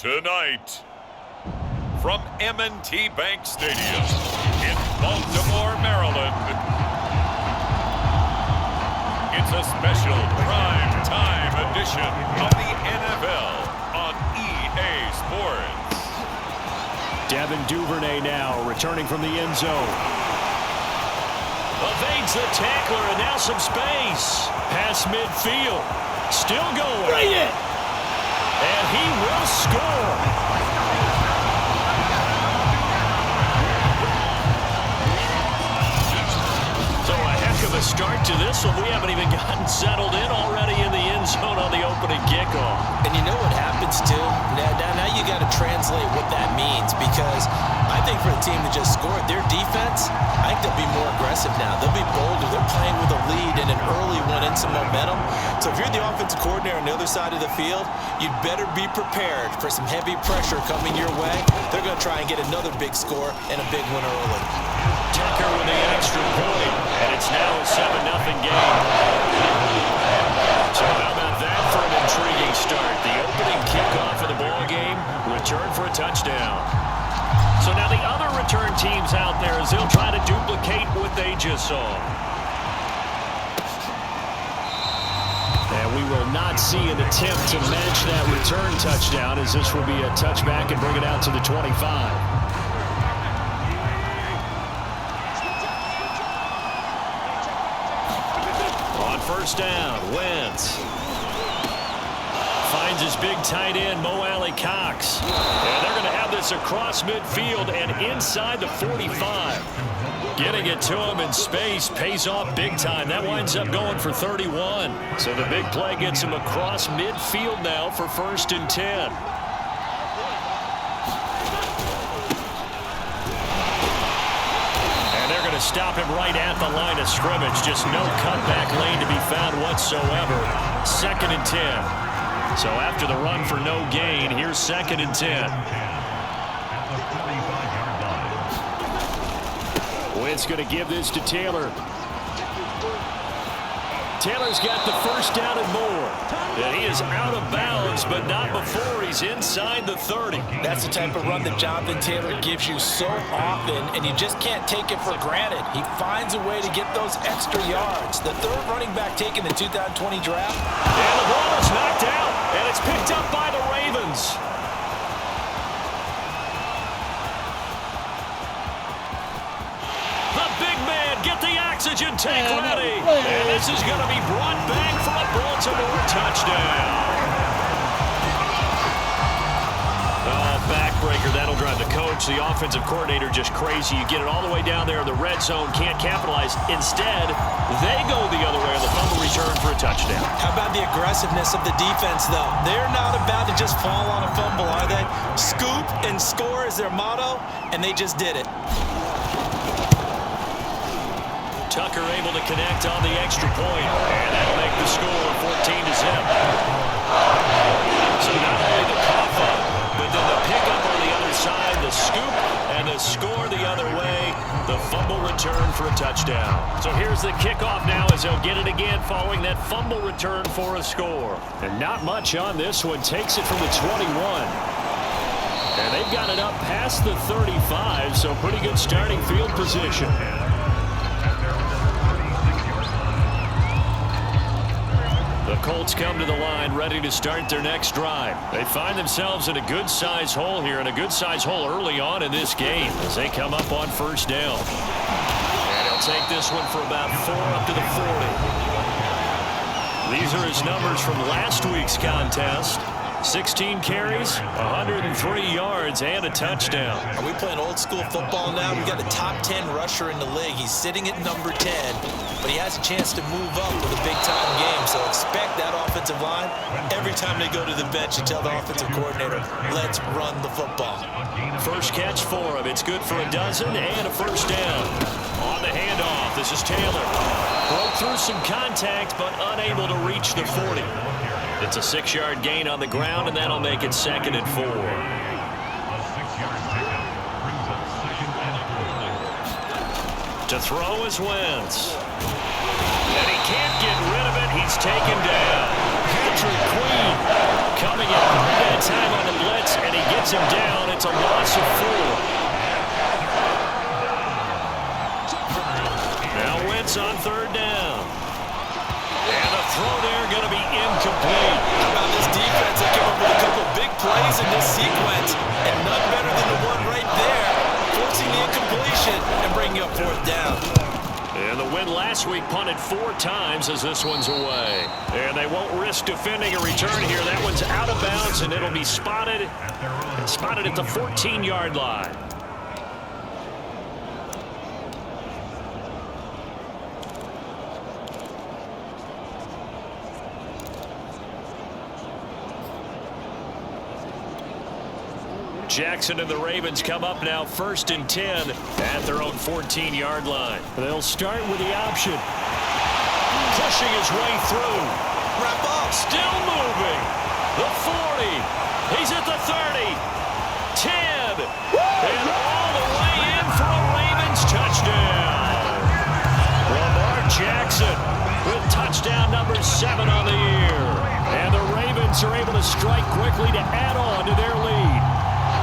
Tonight, from M&T Bank Stadium in Baltimore, Maryland, it's a special prime time edition of the NFL on EA Sports. Devin Duvernay now returning from the end zone. Evades the tackler and now some space. Pass midfield. Still going. Bring it! And he will score. So a heck of a start to this one. We haven't even gotten settled in already in the end zone on the opening kickoff. And you know what happens, too? Now you got to translate what that means, because I think for the team that just scored, their defense, I think they'll be more aggressive now. They'll be bolder. They're playing with a lead and an early one and some momentum. So if you're the offensive coordinator on the other side of the field, you'd better be prepared for some heavy pressure coming your way. They're going to try and get another big score and a big one early. Tucker with the extra point, and it's now a 7-0 game. So how about that for an intriguing start? The opening kickoff of the ball game, return for a touchdown. So now the other return teams out there as they'll try to duplicate what they just saw. And we will not see an attempt to match that return touchdown, as this will be a touchback and bring it out to the 25. First down, Wentz finds his big tight end, Mo Alley-Cox. And they're going to have this across midfield and inside the 45. Getting it to him in space pays off big time. That winds up going for 31. So the big play gets him across midfield now for 1st and 10. Stop him right at the line of scrimmage. Just no cutback lane to be found whatsoever. 2nd and 10. So after the run for no gain, here's 2nd and 10. Wentz going to give this to Taylor. Taylor's got the first down and more. And he is out of bounds, but not before he's inside the 30. That's the type of run that Jonathan Taylor gives you so often, and you just can't take it for granted. He finds a way to get those extra yards. The 3rd running back taken the 2020 draft. And the ball is knocked out, and it's picked up by the Ravens. The big man, get the oxygen tank ready. And this is going to be brought back for a Baltimore touchdown. Backbreaker, that'll drive the coach, the offensive coordinator, just crazy. You get it all the way down there in the red zone, can't capitalize. Instead, they go the other way on the fumble return for a touchdown. How about the aggressiveness of the defense, though? They're not about to just fall on a fumble, are they? Scoop and score is their motto, and they just did it. Tucker able to connect on the extra point, and that'll make the score 14-0. So not only the cough up, but then the pickup on the other side, the scoop, and the score the other way, the fumble return for a touchdown. So here's the kickoff now as they'll get it again following that fumble return for a score. And not much on this one, takes it from the 21. And they've got it up past the 35, so pretty good starting field position. The Colts come to the line ready to start their next drive. They find themselves in a good-sized hole here, and a good-sized hole early on in this game as they come up on 1st down. And he'll take this one for about 4 up to the 40. These are his numbers from last week's contest. 16 carries, 103 yards, and a touchdown. Are we playing old-school football now? We got a top 10 rusher in the league. He's sitting at number 10, but he has a chance to move up with a big-time game. So expect that offensive line. Every time they go to the bench, you tell the offensive coordinator, let's run the football. First catch for him. It's good for a dozen and a first down. On the handoff, this is Taylor. Broke through some contact, but unable to reach the 40. It's a 6-yard gain on the ground, and that'll make it 2nd and 4. To throw is Wentz. And he can't get rid of it. He's taken down. Patrick Queen coming in right at time on the blitz, and he him down. It's a loss of 4. Now Wentz on third down. And the throw there going to be incomplete. How about this defense? They came up with a couple big plays in this sequence, and none better than the one right there, forcing the incompletion and bringing up fourth down. And the win last week punted 4 times as this one's away. And they won't risk defending a return here. That one's out of bounds, and it'll be spotted at the 14-yard line. Jackson and the Ravens come up now 1st and 10 at their own 14-yard line. They'll start with the option. Pushing his way through. Wrap up. Still moving. The 40. He's at the 30. 10. And all the way in for a Ravens touchdown. Lamar Jackson with touchdown number 7 on the year. And the Ravens are able to strike quickly to add on to their lead.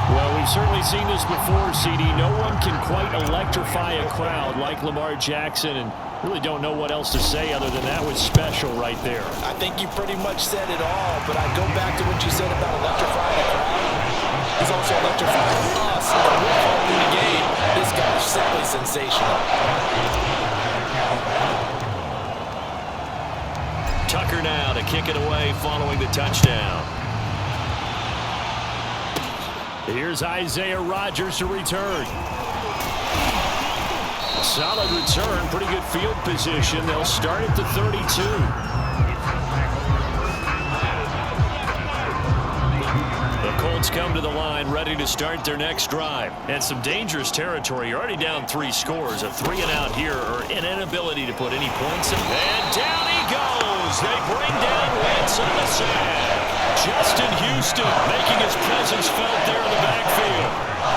Well, we've certainly seen this before, CD. No one can quite electrify a crowd like Lamar Jackson, and really don't know what else to say other than that was special right there. I think you pretty much said it all, but I go back to what you said about electrifying the crowd. He's also electrifying us, and we're calling the game. This guy is simply sensational. Tucker now to kick it away following the touchdown. Here's Isaiah Rodgers to return. Solid return, pretty good field position. They'll start at the 32. The Colts come to the line, ready to start their next drive. And some dangerous territory. You're already down 3 scores. A 3-and-out here, or an inability to put any points in. And down he goes. They bring down Wentz on the sack. Justin Houston making his presence felt there in the backfield.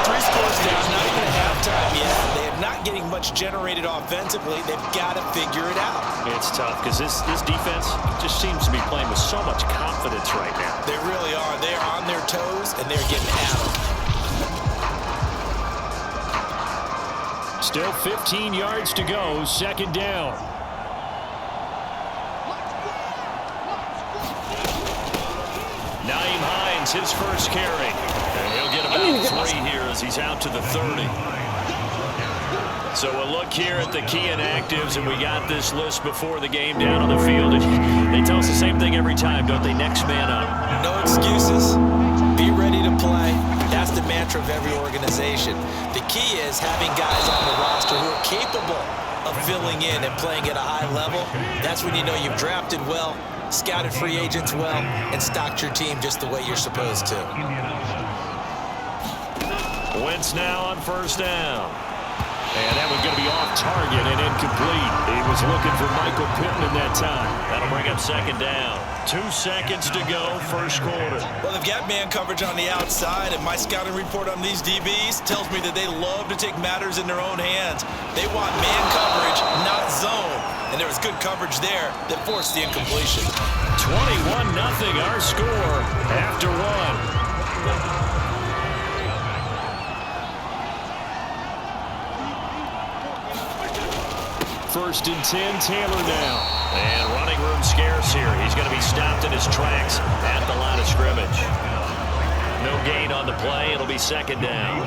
3 scores down, not even at halftime yet. They are not getting much generated offensively. They've got to figure it out. It's tough because this defense just seems to be playing with so much confidence right now. They really are. They are on their toes, and they're getting at them. Still 15 yards to go, 2nd down. Nyheim Hines, his first carry. And he'll get about 3 here as he's out to the 30. So we'll look here at the key inactives, and we got this list before the game down on the field. And they tell us the same thing every time, don't they? Next man up. No excuses. Be ready to play. That's the mantra of every organization. The key is having guys on the roster who are capable of filling in and playing at a high level. That's when you know you've drafted well, scouted free agents well, and stocked your team just the way you're supposed to. Wentz now on 1st down. And that one's going to be off target and incomplete. He was looking for Michael Pittman that time. That'll bring up 2nd down. 2 seconds to go, 1st quarter. Well, they've got man coverage on the outside, and my scouting report on these DBs tells me that they love to take matters in their own hands. They want man coverage, not zone. And there was good coverage there that forced the incompletion. 21-0 our score after 1. 1st and 10, Taylor now. And running room scarce here. He's going to be stopped in his tracks at the line of scrimmage. No gain on the play. It'll be 2nd down.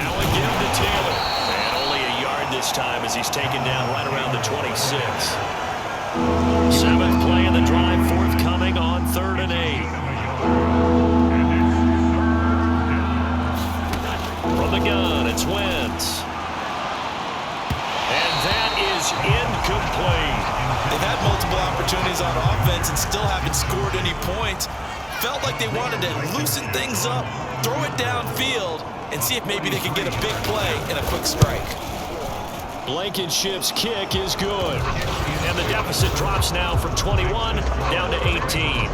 Now again to Taylor. And only a yard this time as he's taken down right around the 26. 7th play of the drive forthcoming on 3rd and 8. From the gun, it's Wentz. And that is incomplete. They've had multiple opportunities on offense and still haven't scored any points. Felt like they wanted to loosen things up, throw it downfield, and see if maybe they could get a big play and a quick strike. Blankenship's kick is good. And the deficit drops now from 21 down to 18.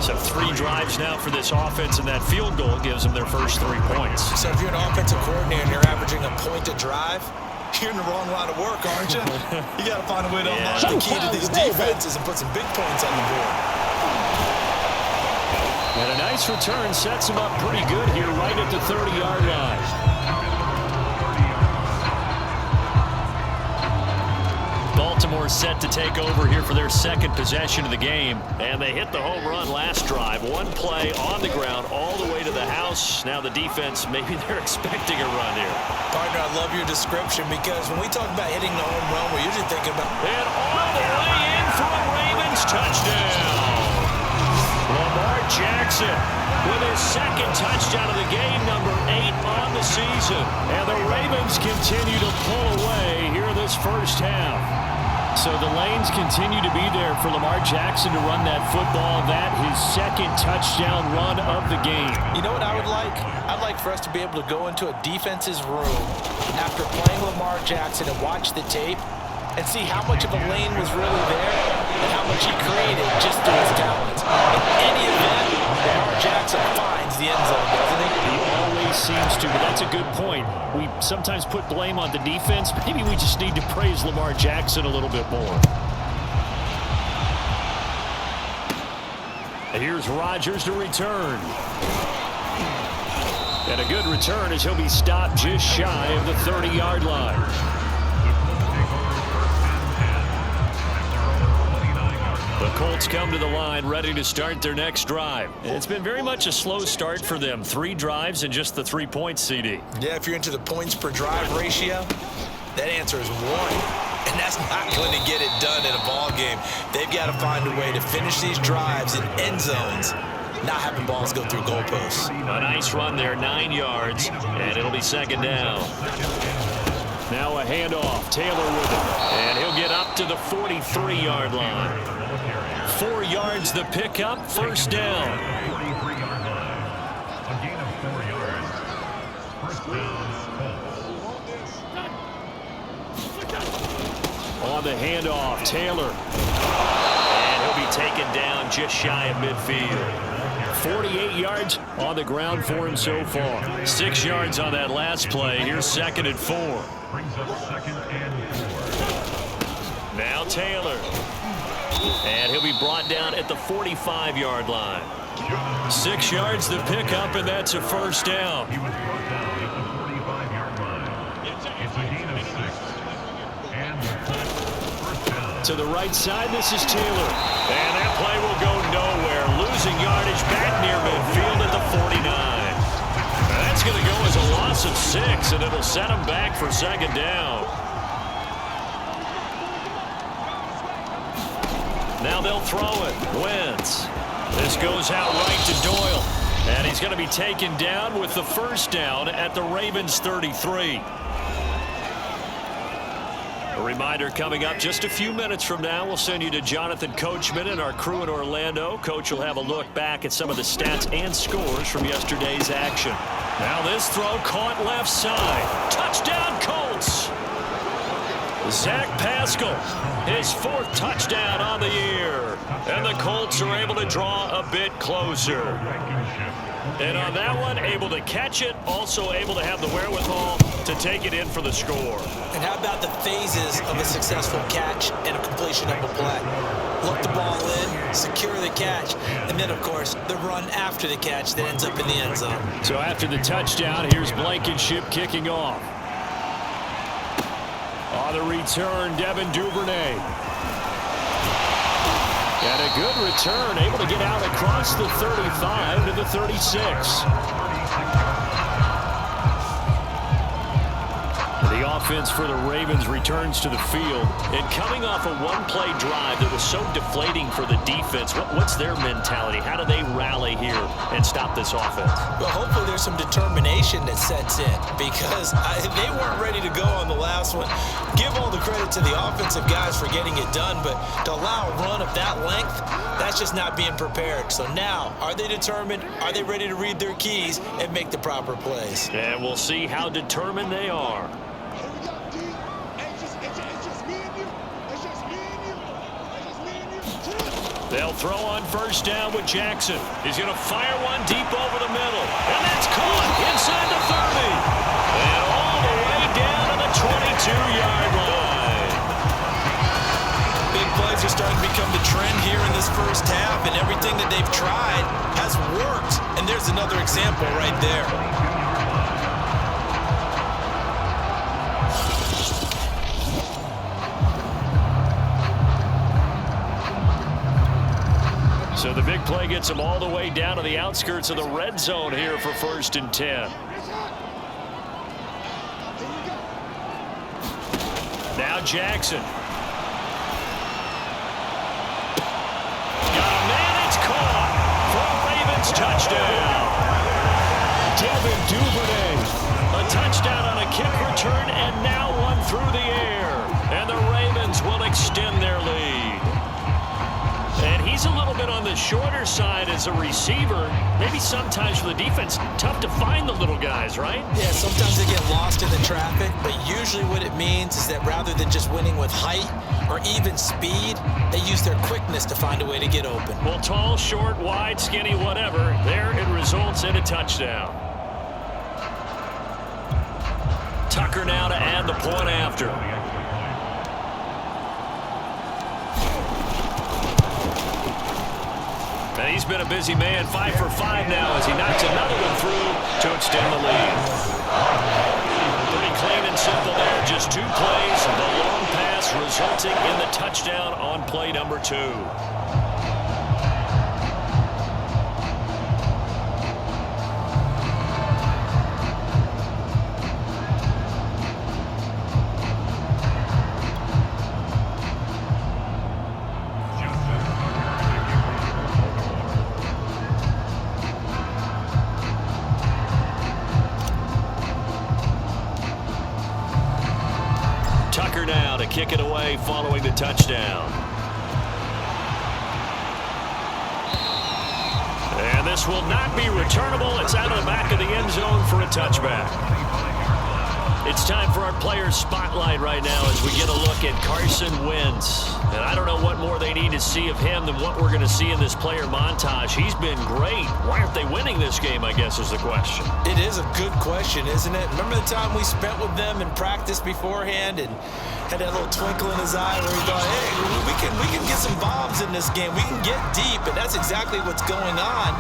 So 3 drives now for this offense, and that field goal gives them their first 3 points. So if you're an offensive coordinator and you're averaging a point a drive, You're in the wrong line of work, aren't you? You got to find a way to unlock the key to these defenses and put some big points on the board. And a nice return sets him up pretty good here right at the 30-yard line. Baltimore set to take over here for their second possession of the game. And they hit the home run last drive. One play on the ground all the way to the house. Now the defense, maybe they're expecting a run here. Partner, I love your description because when we talk about hitting the home run, we're usually thinking about... And all the way in for a Ravens touchdown. Lamar Jackson with his second touchdown of the game, number 8 on the season. And the Ravens continue to pull away here this first half. So the lanes continue to be there for Lamar Jackson to run that football. That his second touchdown run of the game. You know what I would like? I'd like for us to be able to go into a defense's room after playing Lamar Jackson and watch the tape and see how much of a lane was really there and how much he created just through his talents. In any event, Lamar Jackson finds the end zone, doesn't he? He always seems to, but that's a good point. We sometimes put blame on the defense. Maybe we just need to praise Lamar Jackson a little bit more. And here's Rodgers to return. And a good return as he'll be stopped just shy of the 30-yard line. The Colts come to the line ready to start their next drive. It's been very much a slow start for them. 3 drives and just the 3 points, CD. Yeah, if you're into the points per drive ratio, that answer is 1. And that's not going to get it done in a ball game. They've got to find a way to finish these drives in end zones, not having balls go through goalposts. A nice run there, 9 yards, and it'll be second down. Now a handoff, Taylor with it, and he'll get up to the 43-yard line. 4 yards the pickup, first down. On the handoff, Taylor. And he'll be taken down just shy of midfield. 48 yards on the ground for him so far. 6 yards on that last play. Here's second and 4. Now Taylor. And he'll be brought down at the 45-yard line. 6 yards the pickup, and that's a first down. To the right side, this is Taylor. And that play will go nowhere. Losing yardage back near midfield at the 49. Now that's going to go as a loss of 6, and it'll set him back for second down. Now they'll throw it. Wentz. This goes out right to Doyle. And he's going to be taken down with the first down at the Ravens 33. A reminder coming up just a few minutes from now. We'll send you to Jonathan Coachman and our crew in Orlando. Coach will have a look back at some of the stats and scores from yesterday's action. Now this throw caught left side. Touchdown Colts. Zach Pascal, his 4th touchdown on the year. And the Colts are able to draw a bit closer. And on that one, able to catch it, also able to have the wherewithal to take it in for the score. And how about the phases of a successful catch and a completion of a play? Look the ball in, secure the catch, and then, of course, the run after the catch that ends up in the end zone. So after the touchdown, here's Blankenship kicking off. On the return, Devin Duvernay. And a good return, able to get out across the 35 to the 36. The offense for the Ravens returns to the field. And coming off a one-play drive that was so deflating for the defense, what's their mentality? How do they rally here and stop this offense? Well, hopefully there's some determination that sets in because they weren't ready to go on the last one. Give all the credit to the offensive guys for getting it done, but to allow a run of that length, that's just not being prepared. So now, are they determined? Are they ready to read their keys and make the proper plays? And we'll see how determined they are. They'll throw on first down with Jackson. He's going to fire one deep over the middle. And that's caught inside the 30. And all the way down to the 22 the trend here in this first half, and everything that they've tried has worked. And there's another example right there. So the big play gets them all the way down to the outskirts of the red zone here for 1st and 10. Now Jackson. Got a man, it's caught for a Ravens touchdown. Devin Duvernay. A touchdown on a kick return and now one through the air. And the Ravens will extend their lead. And he's a little bit on the shorter side as a receiver. Maybe sometimes for the defense, tough to find the little guys, right? Yeah, sometimes they get lost in the traffic, but usually what it means is that rather than just winning with height or even speed, they use their quickness to find a way to get open. Well, tall, short, wide, skinny, whatever, there it results in a touchdown. Tucker now to add the point after. And he's been a busy man, 5 for 5 now as he knocks another one through to extend the lead. Pretty clean and simple there, just 2 plays, the long pass resulting in the touchdown on play number 2. Tucker now to kick it away following the touchdown. And this will not be returnable. It's out of the back of the end zone for a touchback. It's time for our player spotlight right now as we get a look at Carson Wentz. And I don't know what more they need to see of him than what we're going to see in this player montage. He's been great. Why aren't they winning this game, I guess, is the question. It is a good question, isn't it? Remember the time we spent with them in practice beforehand and had that little twinkle in his eye where he thought, hey, we can get some bombs in this game. We can get deep, and that's exactly what's going on.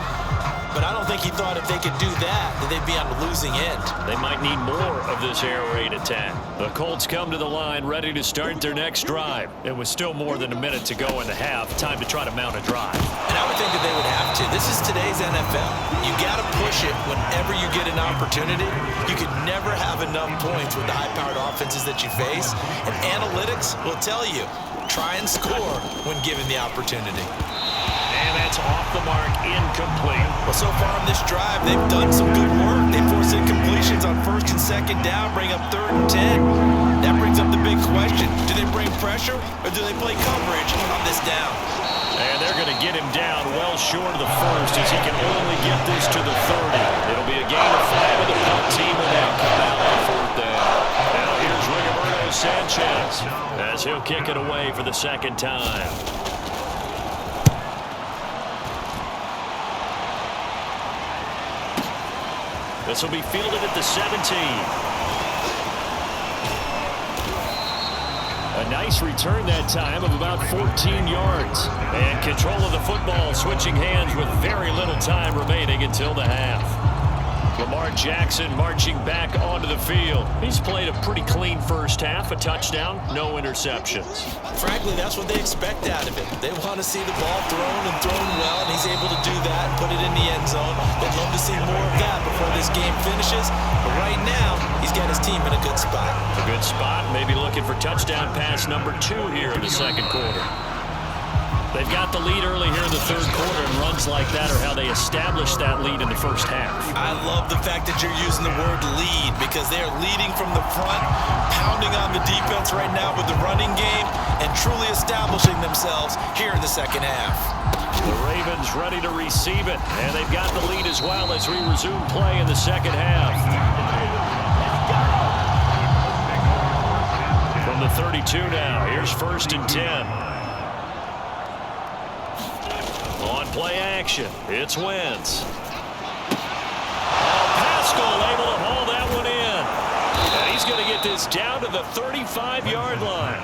But I don't think he thought if they could do that they'd be on the losing end. They might need more of this air raid attack. The Colts come to the line ready to start their next drive. It was still more than a minute to go in the half. Time to try to mount a drive. And I would think that they would have to. This is today's NFL. You got to push it whenever you get an opportunity. You could never have enough points with the high-powered offenses that you face. And analytics will tell you, try and score when given the opportunity. And that's off the mark, incomplete. Well, so far on this drive, they've done some good work. They forced incompletions on 1st and 2nd down, bring up 3rd and 10. That brings up the big question. Do they bring pressure or do they play coverage on this down? And they're going to get him down well short of the 1st as he can only get this to the 30. It'll be a gain of 5 with the punt team when they come out on 4th down. Now here's Rigoberto Sanchez as he'll kick it away for the 2nd time. This will be fielded at the 17. A nice return that time of about 14 yards. And control of the football switching hands with very little time remaining until the half. Lamar Jackson marching back onto the field. He's played a pretty clean first half, a touchdown, no interceptions. Frankly, that's what they expect out of him. They want to see the ball thrown and thrown well, and he's able to do that and put it in the end zone. They'd love to see more of that before this game finishes. But right now, he's got his team in a good spot. A good spot, maybe looking for touchdown pass number 2 here in the 2nd quarter. They've got the lead early here in the 3rd quarter, and runs like that are how they established that lead in the first half. I love the fact that you're using the word lead because they're leading from the front, pounding on the defense right now with the running game, and truly establishing themselves here in the 2nd half. The Ravens ready to receive it, and they've got the lead as well as we resume play in the 2nd half. From the 32 now, here's 1st and 10. On play action, it's Wentz. Pascal able to haul that one in. And he's going to get this down to the 35-yard line.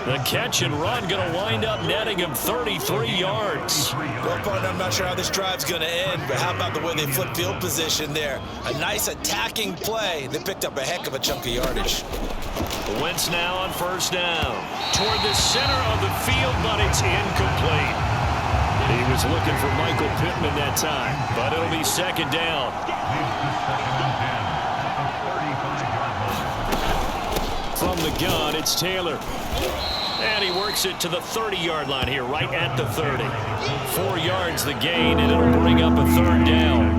The catch and run going to wind up netting him 33 yards. Well, partner, I'm not sure how this drive's going to end, but how about the way they flip field position there? A nice attacking play. They picked up a heck of a chunk of yardage. Wentz now on first down. Toward the center of the field, but it's incomplete. He was looking for Michael Pittman that time, but it'll be second down. From the gun, it's Taylor. And he works it to the 30-yard line here, right at the 30. 4 yards the gain, and it'll bring up a third down.